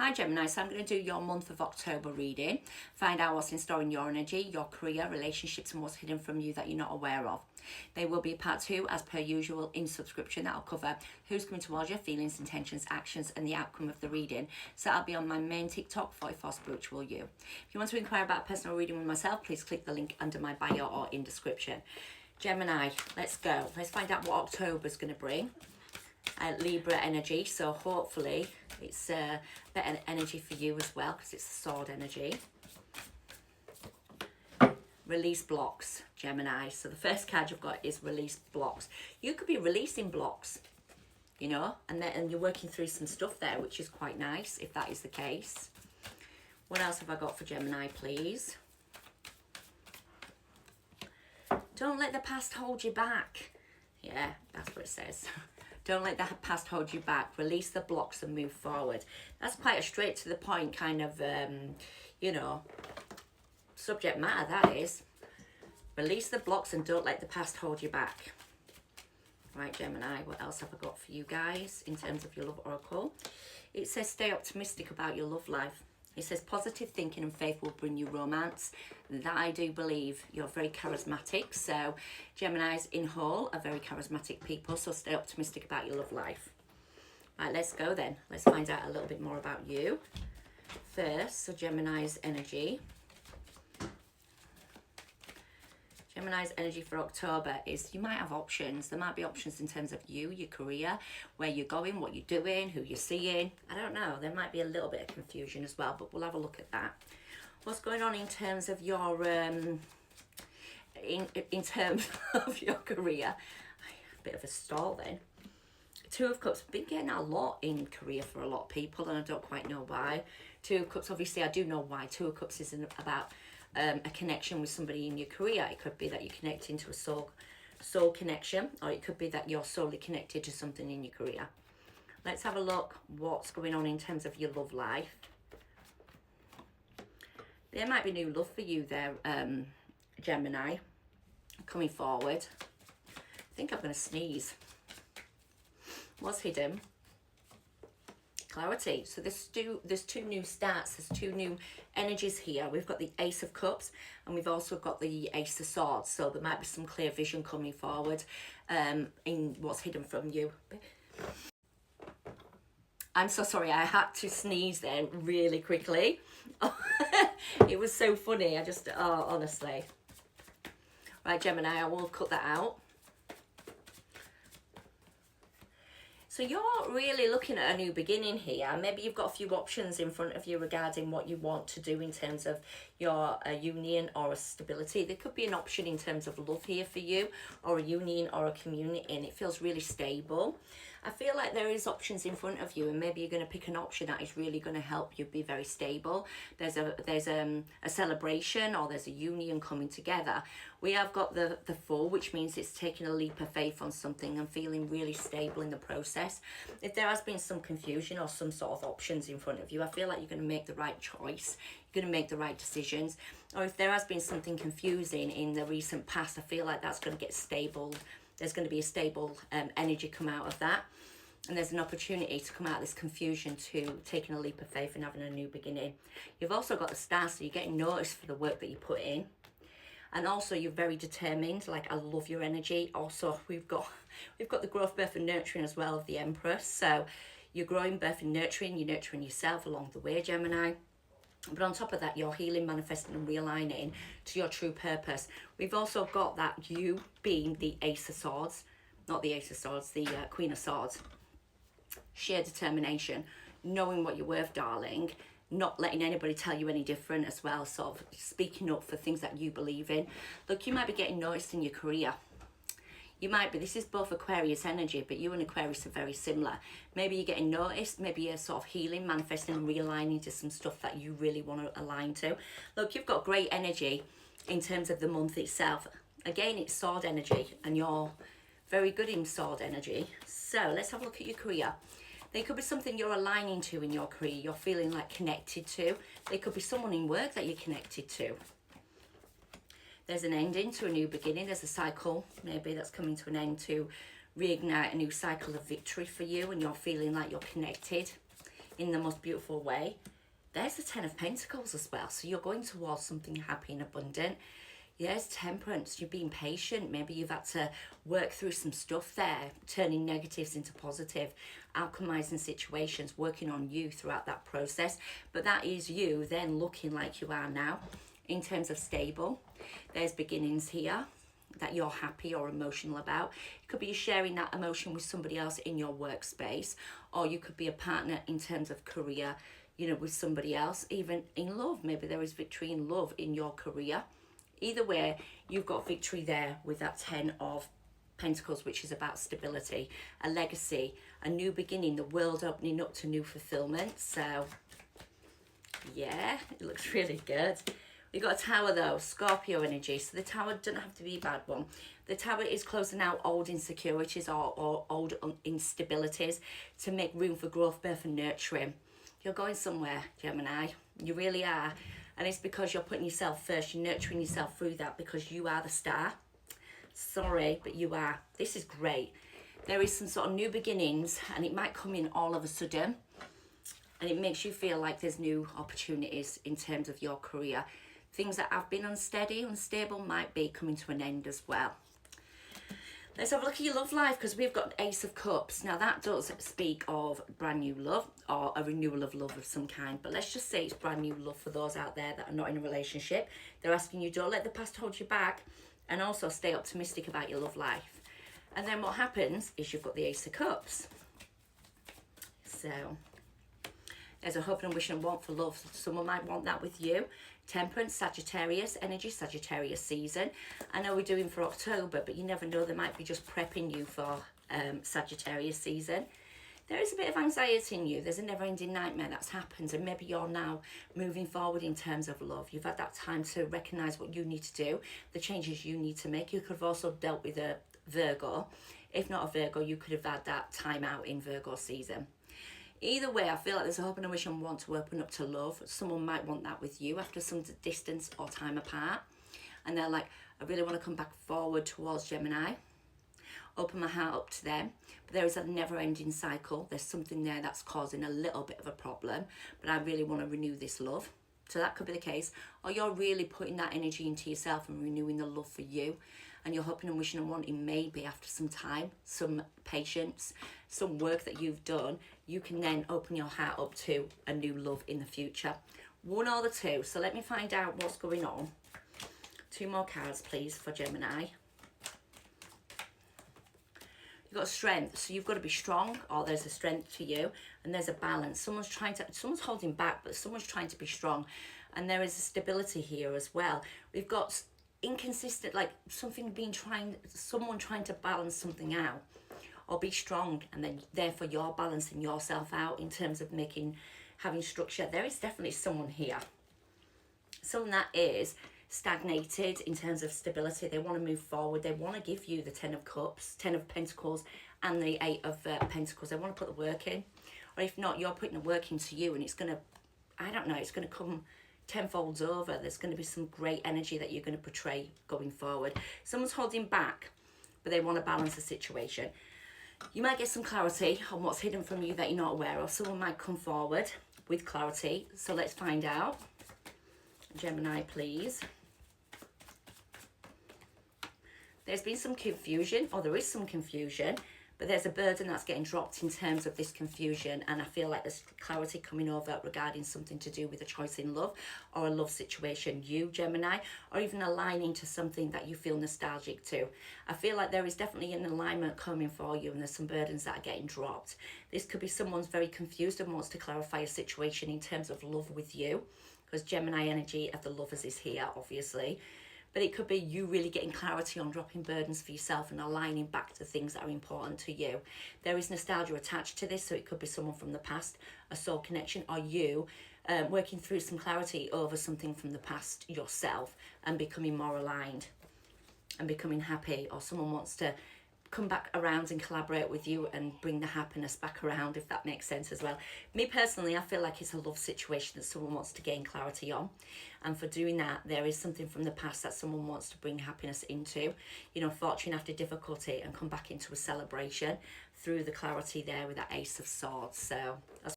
Hi Gemini, so I'm going to do your month of October reading. Find out what's in store in your energy, your career, relationships and what's hidden from you that you're not aware of. There will be a part 2 as per usual in subscription that will cover who's coming towards you, feelings, intentions, actions and the outcome of the reading. So I'll be on my main TikTok, 44 Spiritual You. If you want to inquire about a personal reading with myself, please click the link under my bio or in description. Gemini, let's go. Let's find out what October is going to bring. Libra energy, so hopefully it's better energy for you as well because it's the sword energy. Release blocks, Gemini. So the first card you've got is release blocks. You could be releasing blocks, you know, and you're working through some stuff there, which is quite nice if that is the case. What else have I got for Gemini, please? Don't let the past hold you back. Yeah, that's what it says. Don't let the past hold you back. Release the blocks and move forward. That's quite a straight to the point kind of, you know, subject matter, that is. Release the blocks and don't let the past hold you back. Right, Gemini, what else have I got for you guys in terms of your love oracle? It says stay optimistic about your love life. It says positive thinking and faith will bring you romance. That I do believe. You're very charismatic. So Geminis in whole are very charismatic people. So stay optimistic about your love life. Right, let's go then. Let's find out a little bit more about you. First, so Gemini's energy. Gemini's energy for October is you might have options. There might be options in terms of you, your career, where you're going, what you're doing, who you're seeing. I don't know. There might be a little bit of confusion as well, but we'll have a look at that. What's going on in terms of your in terms of your career? A bit of a stall then. Two of Cups, been getting a lot in career for a lot of people, and I don't quite know why. Two of Cups, obviously, I do know why. Two of Cups isn't about a connection with somebody in your career. It could be that you're connecting to a soul connection, or it could be that you're solely connected to something in your career. Let's have a look what's going on in terms of your love life. There might be new love for you there, Gemini, coming forward. I think I'm going to sneeze. What's hidden? Clarity. So there's two new starts, there's two new energies here. We've got the Ace of Cups and we've also got the Ace of Swords. So there might be some clear vision coming forward in what's hidden from you. I'm so sorry, I had to sneeze then really quickly. It was so funny. Honestly. Right, Gemini, I will cut that out. So you're really looking at a new beginning here. Maybe you've got a few options in front of you regarding what you want to do in terms of your union or a stability. There could be an option in terms of love here for you, or a union or a community, and it feels really stable. I feel like there is options in front of you, and maybe you're going to pick an option that is really going to help you be very stable. There's a celebration, or there's a union coming together. We have got the Fool, which means it's taking a leap of faith on something and feeling really stable in the process. If there has been some confusion or some sort of options in front of you, I feel like you're going to make the right choice. You're going to make the right decisions. Or if there has been something confusing in the recent past, I feel like that's going to get stable. There's going to be a stable energy come out of that. And there's an opportunity to come out of this confusion to taking a leap of faith and having a new beginning. You've also got the Star, so you're getting noticed for the work that you put in. And also you're very determined. Like, I love your energy. Also, we've got the growth, birth and nurturing as well of the Empress. So you're growing, birth and nurturing. You're nurturing yourself along the way, Gemini. But on top of that, you're healing, manifesting and realigning to your true purpose. We've also got that you being the Ace of Swords. Not the Ace of Swords, the Queen of Swords. Sheer determination, knowing what you're worth, darling. Not letting anybody tell you any different as well. Sort of speaking up for things that you believe in. Look, you might be getting noticed in your career. You might be, this is both Aquarius energy, but you and Aquarius are very similar. Maybe you're getting noticed, maybe you're sort of healing, manifesting and realigning to some stuff that you really want to align to. Look, you've got great energy in terms of the month itself. Again, it's sword energy and you're very good in sword energy. So let's have a look at your career. There could be something you're aligning to in your career, you're feeling like connected to. There could be someone in work that you're connected to. There's an ending to a new beginning. There's a cycle maybe that's coming to an end to reignite a new cycle of victory for you, and you're feeling like you're connected. in the most beautiful way. There's the Ten of Pentacles as well. So you're going towards something happy and abundant. There's Temperance. You're being patient. Maybe you've had to work through some stuff there, turning negatives into positive, alchemizing situations, working on you throughout that process. But that is you then looking like you are now in terms of stable. There's beginnings here that you're happy or emotional about. It could be you sharing that emotion with somebody else in your workspace, or you could be a partner in terms of career, you know, with somebody else. Even in love, maybe there is victory in love in your career. Either way, you've got victory there with that 10 of Pentacles, which is about stability, a legacy, a new beginning, the world opening up to new fulfillment. So yeah, it looks really good. We've got a Tower though, Scorpio energy. So the Tower doesn't have to be a bad one. The Tower is closing out old insecurities or old instabilities to make room for growth, birth and nurturing. You're going somewhere, Gemini. You really are. And it's because you're putting yourself first. You're nurturing yourself through that because you are the star. Sorry, but you are. This is great. There is some sort of new beginnings and it might come in all of a sudden. And it makes you feel like there's new opportunities in terms of your career. Things that have been unsteady, unstable might be coming to an end as well. Let's have a look at your love life because we've got Ace of Cups. Now that does speak of brand new love or a renewal of love of some kind. But let's just say it's brand new love for those out there that are not in a relationship. They're asking you, don't let the past hold you back, and also stay optimistic about your love life. And then what happens is you've got the Ace of Cups. So there's a hope and a wish and want for love. Someone might want that with you. Temperance, Sagittarius energy, Sagittarius season. I know we're doing for October, but you never know, they might be just prepping you for Sagittarius season. There is a bit of anxiety in you. There's a never-ending nightmare that's happened, and maybe you're now moving forward in terms of love. You've had that time to recognise what you need to do, the changes you need to make. You could have also dealt with a Virgo. If not a Virgo, you could have had that time out in Virgo season. Either way, I feel like there's a hope and a wish and want to open up to love. Someone might want that with you after some distance or time apart. And they're like, I really want to come back forward towards Gemini. Open my heart up to them. But there is a never-ending cycle. There's something there that's causing a little bit of a problem. But I really want to renew this love. So that could be the case. Or you're really putting that energy into yourself and renewing the love for you. And you're hoping and wishing and wanting maybe after some time, some patience, some work that you've done, you can then open your heart up to a new love in the future. One or the two. So let me find out what's going on. Two more cards, please, for Gemini. You've got strength, so you've got to be strong, or there's a strength to you, and there's a balance. Someone's holding back, but someone's trying to be strong, and there is a stability here as well. We've got inconsistent, like someone trying to balance something out, or be strong, and then therefore you're balancing yourself out in terms of having structure. There is definitely someone here, someone that is stagnated in terms of stability. They want to move forward. They want to give you the 10 of Cups, 10 of Pentacles, and the 8 of Pentacles. They want to put the work in, or if not, you're putting the work into you, and it's going to, I don't know, it's going to come tenfolds over. There's going to be some great energy that you're going to portray going forward. Someone's holding back, but they want to balance the situation. You might get some clarity on what's hidden from you that you're not aware of. Someone might come forward with clarity. So let's find out. Gemini, please. There's been some confusion, or there is some confusion, but there's a burden that's getting dropped in terms of this confusion, and I feel like there's clarity coming over regarding something to do with a choice in love or a love situation, you, Gemini, or even aligning to something that you feel nostalgic to. I feel like there is definitely an alignment coming for you, and there's some burdens that are getting dropped. This could be someone's very confused and wants to clarify a situation in terms of love with you, because Gemini energy of the lovers is here, obviously. But it could be you really getting clarity on dropping burdens for yourself and aligning back to things that are important to you. There is nostalgia attached to this, so it could be someone from the past, a soul connection, or you working through some clarity over something from the past yourself and becoming more aligned and becoming happy, or someone wants to come back around and collaborate with you and bring the happiness back around, if that makes sense as well. Me personally, I feel like it's a love situation that someone wants to gain clarity on, and for doing that there is something from the past that someone wants to bring happiness into, you know, fortune after difficulty, and come back into a celebration through the clarity there with that Ace of Swords. So that's